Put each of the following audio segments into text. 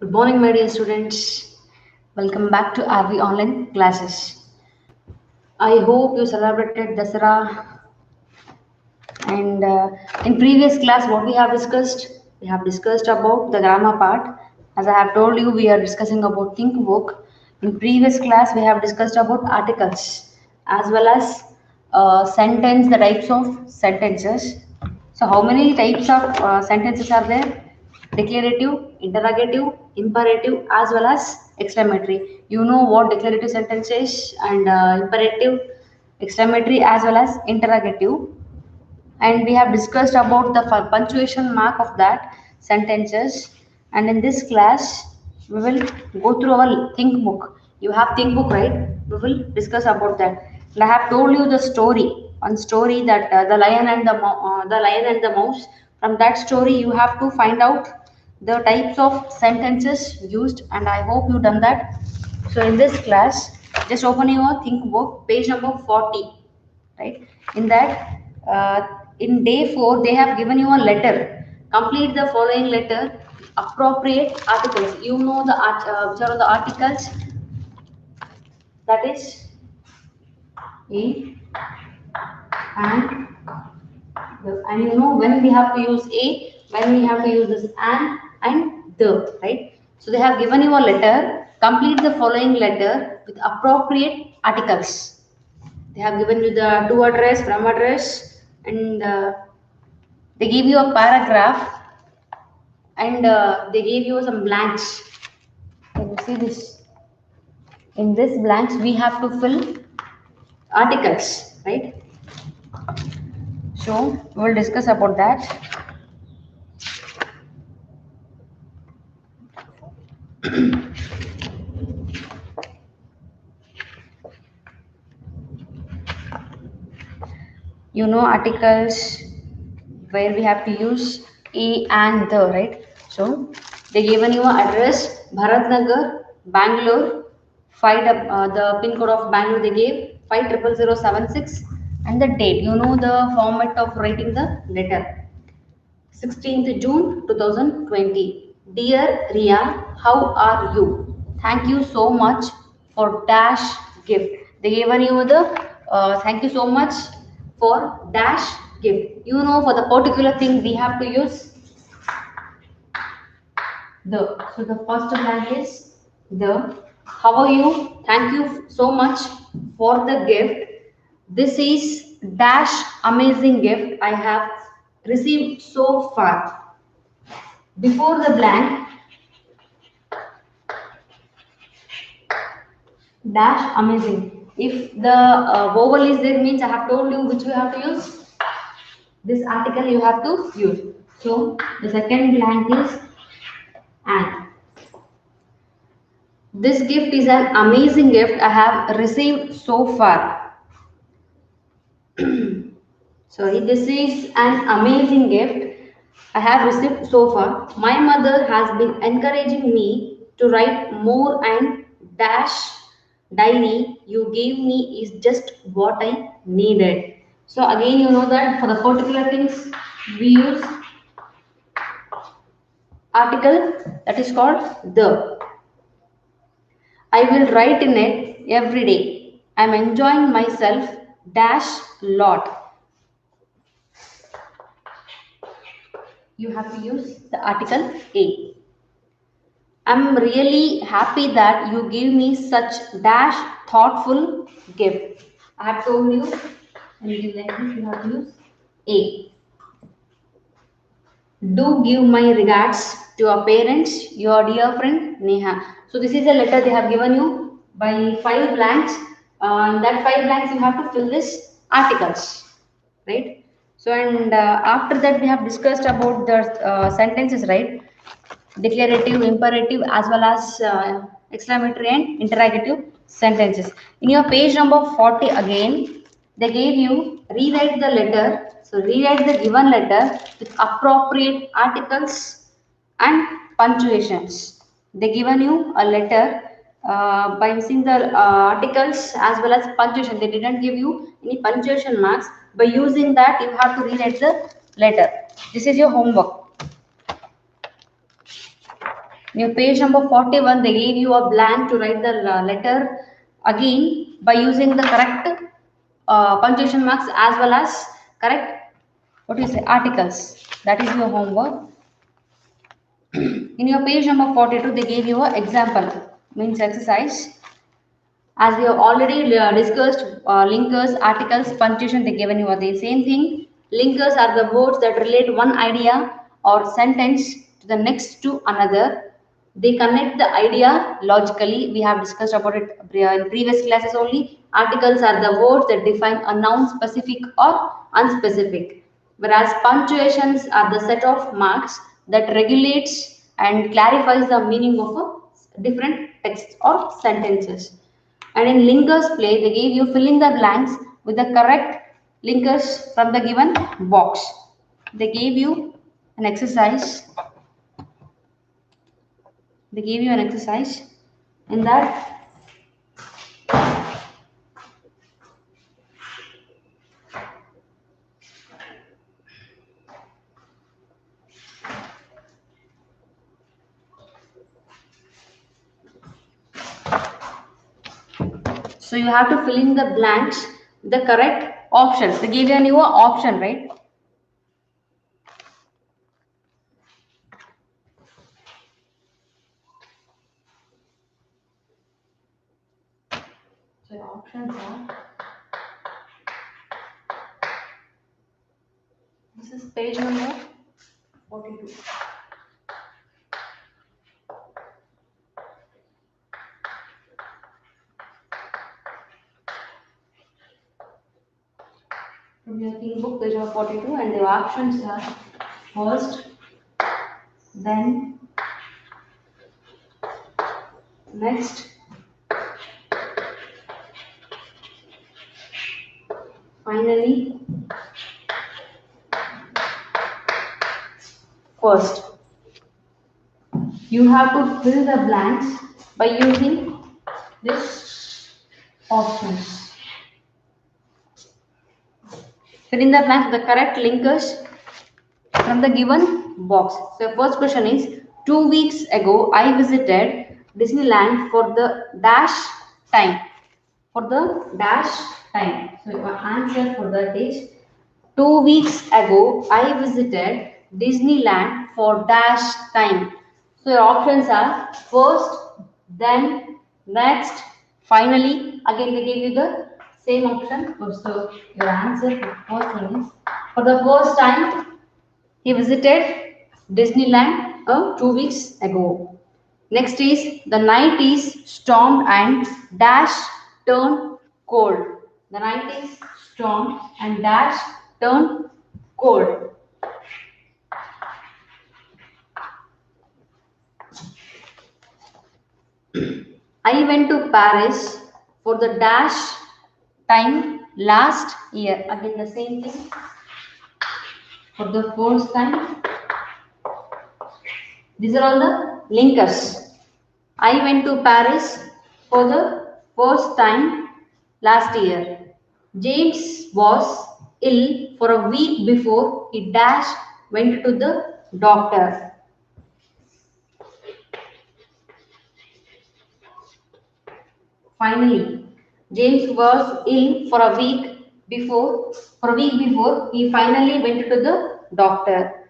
Good morning, my dear students. Welcome back to RV online classes. I hope you celebrated Dasara. And in previous class, what we have discussed? We have discussed about the grammar part. As I have told you, we are discussing about think book. In previous class, we have discussed about articles as well as sentence, the types of sentences. So, how many types of sentences are there? Declarative, interrogative, imperative, as well as exclamatory. You know what declarative sentence is, and imperative, exclamatory, as well as interrogative. And we have discussed about the punctuation mark of that sentences. And in this class we will go through our think book. You have think book, right? We will discuss about that. And I have told you the story, one story, that the lion and the lion and the mouse. From that story you have to find out the types of sentences used, and I hope you done that. So in this class, just open your think book, page number 40, right? In that, in day 4, they have given you a letter. Complete the following letter, appropriate articles. You know the which are the articles, that is a and the. And you know when we have to use a, when we have to use this and the, right? So they have given you a letter. Complete the following letter with appropriate articles. They have given you the to address, from address, and they give you a paragraph, and they gave you some blanks. Can you see this? In this blanks, we have to fill articles, right? So we will discuss about that. You know articles where we have to use a and the, right? So they given you an address, Bharatnagar, Bangalore, the pin code of Bangalore they gave 500076, and the date. You know the format of writing the letter. 16th June 2020. Dear Ria, how are you? Thank you so much for dash gift. They given you the thank you so much for dash gift. You know, for the particular thing we have to use the. So the first blank is the. How are you? Thank you so much for the gift. This is dash amazing gift I have received so far. Before the blank, dash amazing. If the vowel is there, means I have told you which you have to use. This article you have to use. So the second blank is and. This gift is an amazing gift I have received so far. Sorry, this is an amazing gift I have received so far. My mother has been encouraging me to write more, and dash diary you gave me is just what I needed. So again, you know that for the particular things we use article, that is called the. I will write in it every day. I'm enjoying myself dash lot. You have to use the article A. I'm really happy that you give me such dash thoughtful gift. I have told you, and you like this, you have to use A. Do give my regards to your parents, your dear friend Neha. So this is a letter they have given you by 5 blanks. In that 5 blanks you have to fill this articles, right? So and after that we have discussed about the sentences, right? Declarative, imperative, as well as exclamatory and interrogative sentences. In your page number 40 again, they gave you rewrite the letter. So rewrite the given letter with appropriate articles and punctuations. They given you a letter by using the articles as well as punctuation. They didn't give you any punctuation marks. By using that, you have to rewrite the letter. This is your homework. In your page number 41, they gave you a blank to write the letter again by using the correct punctuation marks as well as correct, what do you say, articles. That is your homework. In your page number 42, they gave you an example, means exercise. As we have already discussed, linkers, articles, punctuation, they given you are the same thing. Linkers are the words that relate one idea or sentence to the next to another. They connect the idea logically. We have discussed about it in previous classes only. Articles are the words that define a noun specific or unspecific. Whereas punctuations are the set of marks that regulates and clarifies the meaning of a different text or sentences. And in linkers play, they gave you fill in the blanks with the correct linkers from the given box. They gave you an exercise. They gave you an exercise. In that, so you have to fill in the blanks with the correct options. They gave you a new option, right? So your options are, this is page number 42. From your theme book, page number 42, and the options are first, then, next, finally, first. You have to fill the blanks by using this options. Fill in the blanks with the correct linkers from the given box. So first question is, 2 weeks ago I visited Disneyland for the dash time. For the dash time. So your answer for that is, 2 weeks ago I visited Disneyland for dash time. So your options are first, then, next, finally. Again they give you the same option. So your answer for the first one is, for the first time he visited Disneyland 2 weeks ago. Next is, the night is stormed and dash turned cold. The night is stormed and dash turned cold. I went to Paris for the dash time last year. Again the same thing. For the first time. These are all the linkers. I went to Paris for the first time last year. James was ill for a week before he dash went to the doctor. Finally, James was ill for a week before he finally went to the doctor.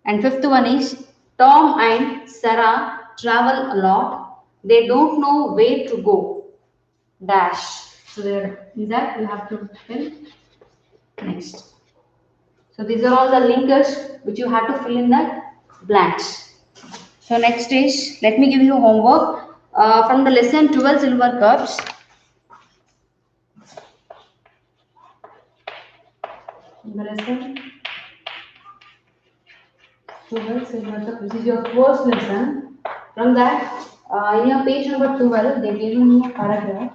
And fifth one is, Tom and Sarah travel a lot. They don't know where to go. Dash. So there is that you have to fill next. So these are all the linkers which you have to fill in the blanks. So next is, let me give you homework from the lesson 12 silver cups. The lesson 12 silver cups. This is your first lesson. From that, in your page number 12, they gave you a paragraph.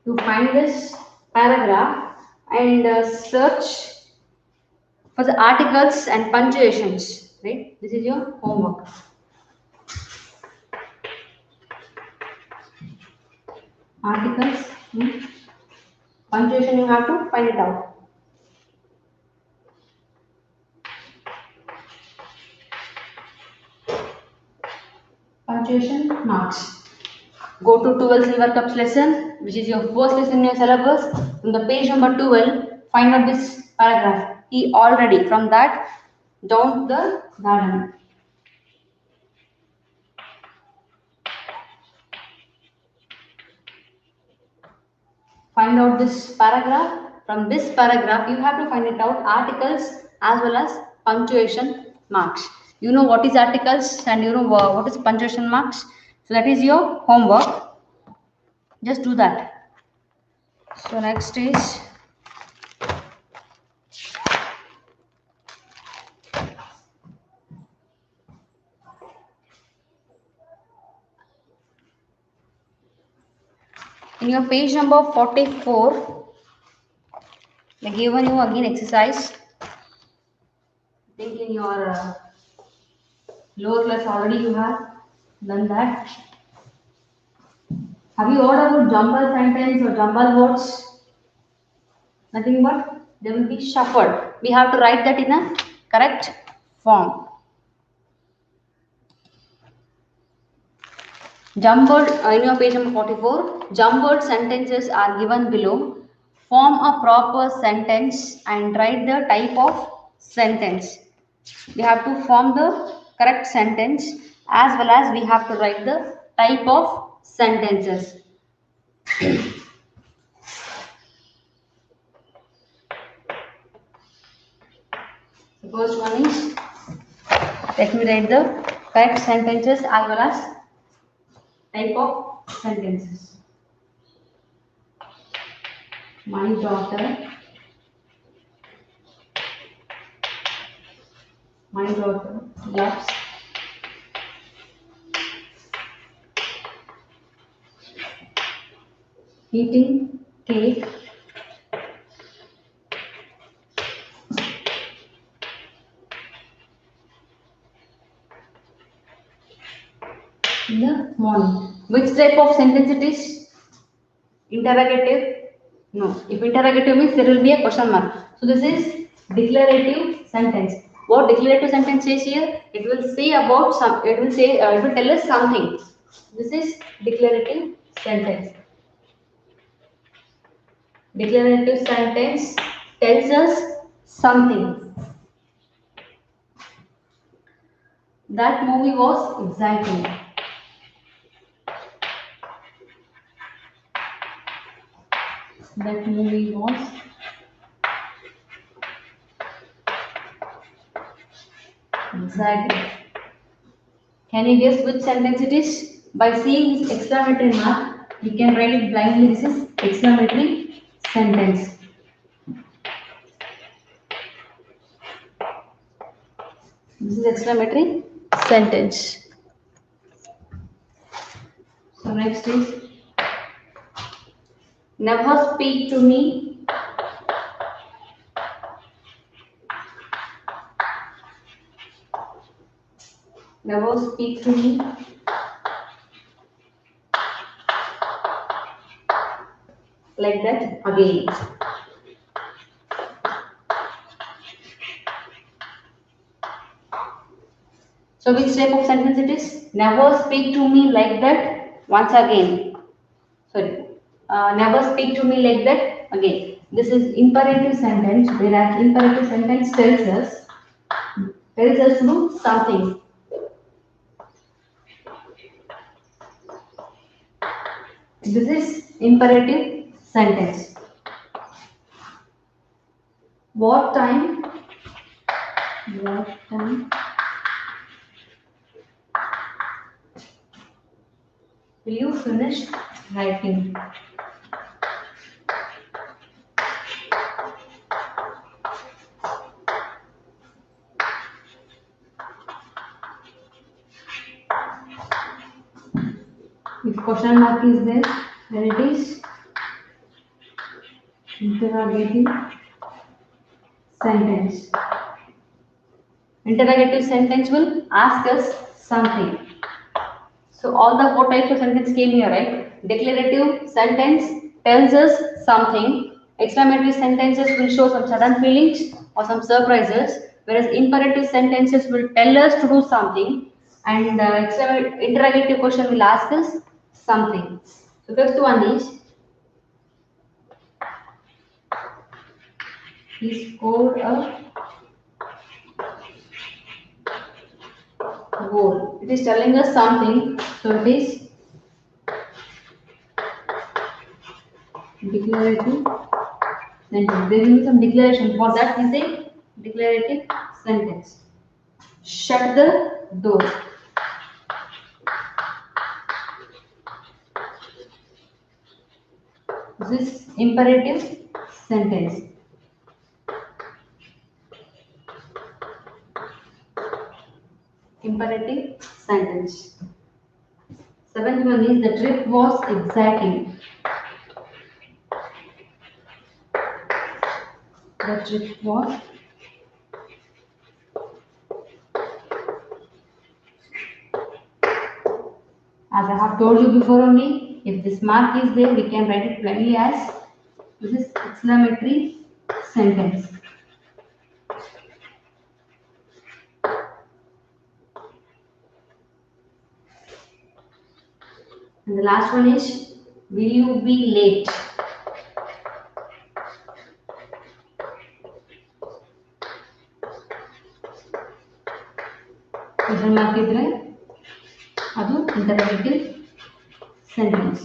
To find this paragraph and search for the articles and punctuations, right? This is your homework. Articles, Punctuation you have to find it out. Punctuation marks. Go to 12 Silver Cups lesson, which is your first lesson in your syllabus. From the page number 12, find out this paragraph. He already, from that, down to the garden. Find out this paragraph. From this paragraph, you have to find it out articles as well as punctuation marks. You know what is articles and you know what is punctuation marks. So that is your homework. Just do that. So next is in your page number 44, they given you again exercise. I think in your lower class already you have done that. Have you heard about jumble sentence or jumble words? Nothing but they will be shuffled. We have to write that in a correct form. Jumbled, in your page number 44, jumbled sentences are given below. Form a proper sentence and write the type of sentence. We have to form the correct sentence as well as we have to write the type of sentences. The first one is, let me write the correct sentences as well as type of sentences. My daughter loves eating cake in the morning. Which type of sentence it is? Interrogative? No. If interrogative means there will be a question mark. So this is declarative sentence. What declarative sentence says here? It will say about some. It will say. It will tell us something. This is declarative sentence. Declarative sentence tells us something. That movie was exciting. That movie was exciting. Can you guess which sentence it is? By seeing this exclamatory mark, we can write it blindly. This is exclamatory sentence. This is exclamatory sentence. So next is, never speak to me. Never speak to me like that again. So which type of sentence it is? Never speak to me like that once again. Sorry. Never speak to me like that again. This is imperative sentence, whereas imperative sentence tells us to do something. This is imperative sentence. What time? What time will you finish writing? If question mark is there, then it is interrogative sentence. Interrogative sentence will ask us something. So all the four types of sentence came here, right? Declarative sentence tells us something. Exclamatory sentences will show some sudden feelings or some surprises, whereas imperative sentences will tell us to do something, and interrogative question will ask us something. So fifth one is he scored a goal. It is telling us something, so it is declarative sentence. There is some declaration. For that, we say declarative sentence. Shut the door. This is imperative sentence. Imperative sentence. Seventh one is the trip was exciting. The trip was as I have told you before only, if this mark is there, we can write it plainly as this is exclamatory sentence. And the last one is, will you be late? Question mark idre adu interrogative sentence.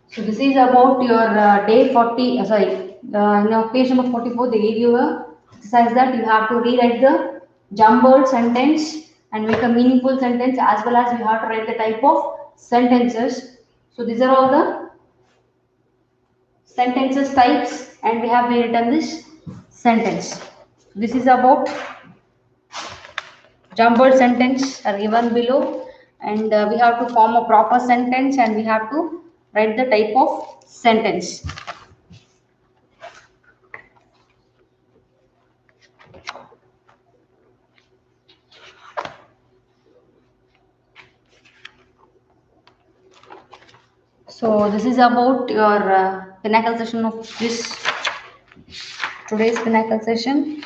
So this is about your day 40. Page number 44. They gave you a exercise that you have to rewrite the jumbled sentence and make a meaningful sentence, as well as you have to write the type of sentences. So these are all the sentences types, and we have written this sentence. This is about jumbled sentence are given below, and we have to form a proper sentence, and we have to write the type of sentence. So this is about your Pinnacle session of today's Pinnacle session,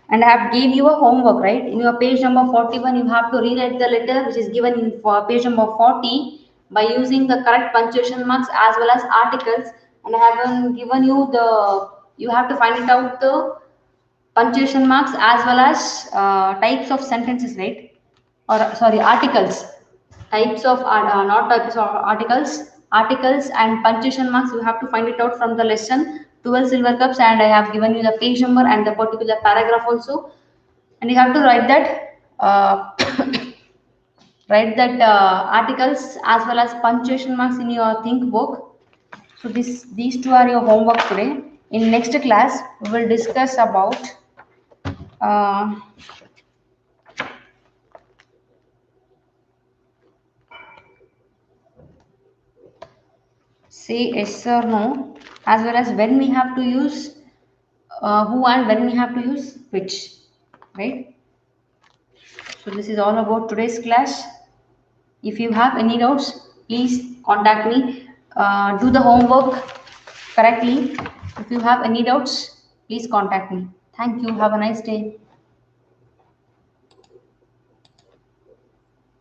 and I have gave you a homework, right? In your page number 41, you have to rewrite the letter which is given in for page number 40 by using the correct punctuation marks as well as articles, and I have given you you have to find it out the punctuation marks as well as types of sentences, right? Or sorry, articles. Types of not types of articles and punctuation marks. You have to find it out from the lesson 12 silver cups, and I have given you the page number and the particular paragraph also, and you have to write that articles as well as punctuation marks in your think book. So these two are your homework today. In next class, we will discuss about say yes or no, as well as when we have to use who and when we have to use which, right? So this is all about today's class. If you have any doubts, please contact me. Do the homework correctly. If you have any doubts, please contact me. Thank you. Have a nice day.